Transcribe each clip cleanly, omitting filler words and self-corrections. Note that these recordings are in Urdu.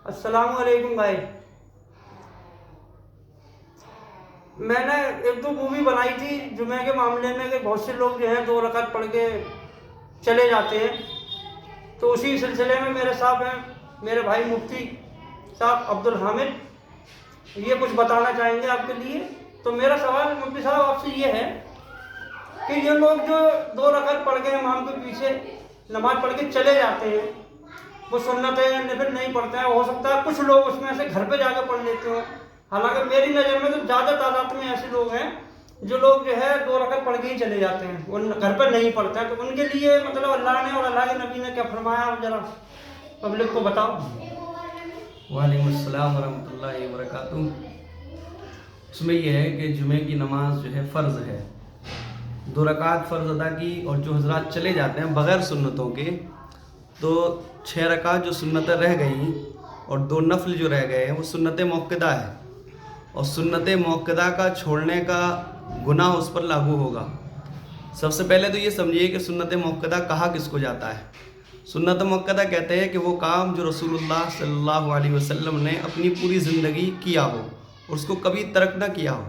السلام علیکم بھائی. میں نے ایک دو مووی بنائی تھی جمعہ کے معاملے میں کہ بہت سے لوگ جو ہے 2 رکعت پڑھ کے چلے جاتے ہیں. تو اسی سلسلے میں میرے صاحب ہیں میرے بھائی مفتی صاحب عبدالحامد، یہ کچھ بتانا چاہیں گے آپ کے لیے. تو میرا سوال مفتی صاحب آپ سے یہ ہے کہ یہ لوگ جو 2 رکعت پڑھ کے امام کے پیچھے نماز پڑھ کے چلے جاتے ہیں، وہ سنت ہے یا نفل نہیں پڑھتے ہیں. ہو سکتا ہے کچھ لوگ اس میں سے گھر پہ جا کے پڑھ لیتے ہوں، حالانکہ میری نظر میں تو زیادہ تعداد میں ایسے لوگ ہیں جو لوگ جو ہے 2 رکعت پڑھ کے ہی چلے جاتے ہیں، وہ گھر پہ نہیں پڑھتے ہیں. تو ان کے لیے مطلب اللہ نے اور اللہ کے نبی نے کیا فرمایا، آپ ذرا پبلک کو بتاؤ. وعلیکم السلام ورحمۃ اللہ وبرکاتہ. اس میں یہ ہے کہ جمعے کی نماز جو ہے فرض ہے، 2 رکعت فرض ادا کی، اور جو حضرات چلے جاتے ہیں بغیر سنتوں کے تو 6 رکعت جو سنتیں رہ گئیں اور 2 نفل جو رہ گئے ہیں وہ سنت موقدہ ہے، اور سنت موقدہ کا چھوڑنے کا گناہ اس پر لاگو ہوگا. سب سے پہلے تو یہ سمجھیے کہ سنت موقدہ کہا کس کو جاتا ہے. سنت موقدہ کہتے ہیں کہ وہ کام جو رسول اللہ صلی اللہ علیہ وسلم نے اپنی پوری زندگی کیا ہو اور اس کو کبھی ترک نہ کیا ہو.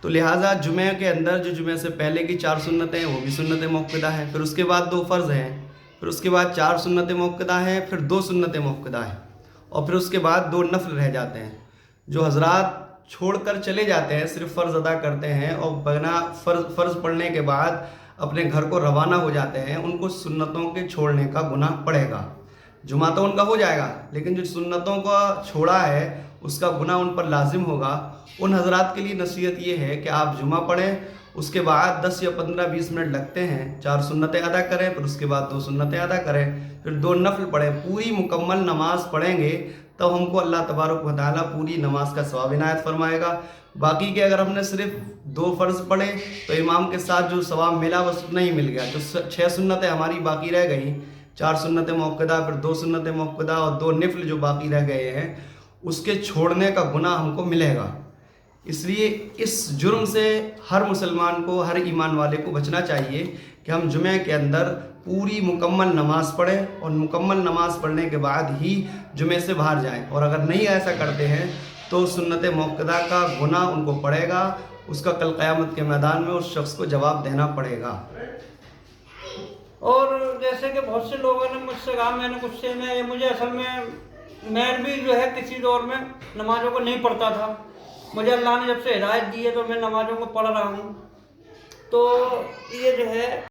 تو لہٰذا جمعہ کے اندر جو جمعہ سے پہلے کی 4 سنتیں ہیں وہ بھی سنت موقدہ ہیں، پھر اس کے بعد 2 فرض ہیں، پھر اس کے بعد 4 سنت موقدہ ہیں، پھر 2 سنت موقدہ ہیں، اور پھر اس کے بعد 2 نفل رہ جاتے ہیں. جو حضرات چھوڑ کر چلے جاتے ہیں، صرف فرض ادا کرتے ہیں اور بنا فرض پڑھنے کے بعد اپنے گھر کو روانہ ہو جاتے ہیں، ان کو سنتوں کے چھوڑنے کا گناہ پڑے گا. جمعہ تو ان کا ہو جائے گا، لیکن جو سنتوں کا چھوڑا ہے اس کا گناہ ان پر لازم ہوگا. ان حضرات کے لیے نصیحت یہ ہے کہ آپ جمعہ پڑھیں، اس کے بعد 10 یا 15-20 منٹ لگتے ہیں 4 سنتیں ادا کریں، پھر اس کے بعد 2 سنتیں ادا کریں، پھر 2 نفل پڑھیں. پوری مکمل نماز پڑھیں گے تو ہم کو اللہ تبارک و تعالیٰ پوری نماز کا ثواب عنایت فرمائے گا. باقی کہ اگر ہم نے صرف 2 فرض پڑھے تو امام کے ساتھ جو ثواب ملا وہ نہیں مل گیا. جو 6 سنتیں ہماری باقی رہ گئیں، 4 سنت موقدہ، پھر 2 سنت موقدہ اور 2 نفل جو باقی رہ گئے ہیں، اس کے چھوڑنے کا گناہ ہم کو ملے گا. اس لیے اس جرم سے ہر مسلمان کو، ہر ایمان والے کو بچنا چاہیے کہ ہم جمعہ کے اندر پوری مکمل نماز پڑھیں اور مکمل نماز پڑھنے کے بعد ہی جمعے سے باہر جائیں. اور اگر نہیں ایسا کرتے ہیں تو سنت موقدہ کا گناہ ان کو پڑے گا، اس کا کل قیامت کے میدان میں اس شخص کو جواب دینا پڑے گا. اور جیسے کہ بہت سے لوگوں نے مجھ سے کہا، میں نے کچھ سے میں مجھے اصل میں بھی جو ہے کسی دور میں نمازوں کو نہیں پڑھتا تھا. مجھے اللہ نے جب سے ہدایت دی ہے تو میں نمازوں کو پڑھ رہا ہوں. تو یہ جو ہے